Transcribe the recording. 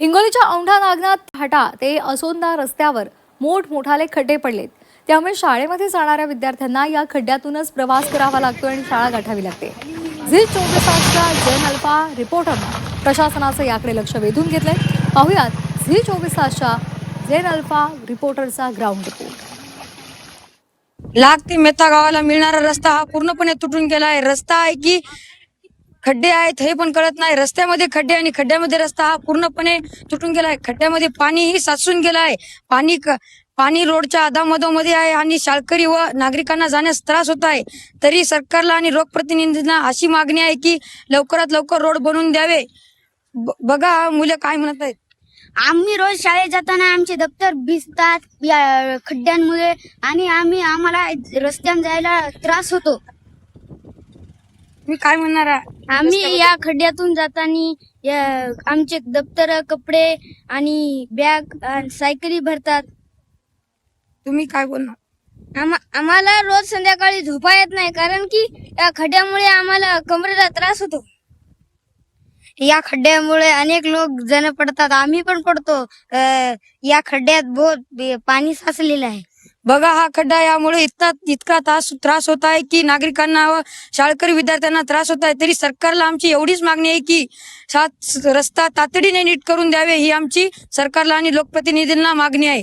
हिंगोलीच्या औंढा नागनाथ फाटा ते असोंदा रस्त्यावर मोठमोठाले खड्डे पडलेत. त्यामुळे शाळेमध्ये जाणाऱ्या विद्यार्थ्यांना या खड्ड्यातूनच प्रवास करावा लागतो आणि शाळा गाठावी लागते. झी 24 तासच्या जैन अल्फा रिपोर्टरनं प्रशासनाचं याकडे लक्ष वेधून घेतलंय. पाहुयात झी 24 तासच्या जैन अल्फा रिपोर्टरचा ग्राउंड रिपोर्ट. लाग ते मेथा गावाला मिळणारा रस्ता हा पूर्णपणे तुटून गेला आहे. रस्ता आहे की खड्डे आहेत हे पण कळत नाही. रस्त्यामध्ये खड्डे आणि खड्ड्यामध्ये रस्ता हा पूर्णपणे तुटून गेला आहे. खड्ड्यामध्ये पाणीही साचून गेलं आहे. पाणी रोडच्या अधामधोमध्ये आहे आणि शाळकरी व नागरिकांना जाण्यास त्रास होत आहे. तरी सरकारला आणि लोकप्रतिनिधींना अशी मागणी आहे की लवकरात लवकर रोड बनवून द्यावे. बघा मुलं काय म्हणत आहेत. आम्ही रोज शाळेत जाताना आमचे दप्तर भिजतात या खड्ड्यांमुळे आणि आम्हाला रस्त्याने जायला त्रास होतो. मी काय म्हणणार आहे? आम्ही या खड्ड्यातून जाताना आमचे दप्तर, कपडे आणि बॅग सायकली भरतात. तुम्ही काय बोलणार? आम्हाला रोज संध्याकाळी झोपा येत नाही कारण की या खड्ड्यामुळे आम्हाला कमरेला त्रास होतो. या खड्ड्यामुळे अनेक लोक जण पडतात, आम्ही पण पडतो. या खड्ड्यात बहुत पाणी साचलेलं आहे. बघा हा खड्डा, यामुळे इतका त्रास होत आहे की नागरिकांना व शाळकरी विद्यार्थ्यांना त्रास होत आहे. तरी सरकारला आमची एवढीच मागणी आहे की रस्ता तातडीने नीट करून द्यावे, ही आमची सरकारला आणि लोकप्रतिनिधींना मागणी आहे.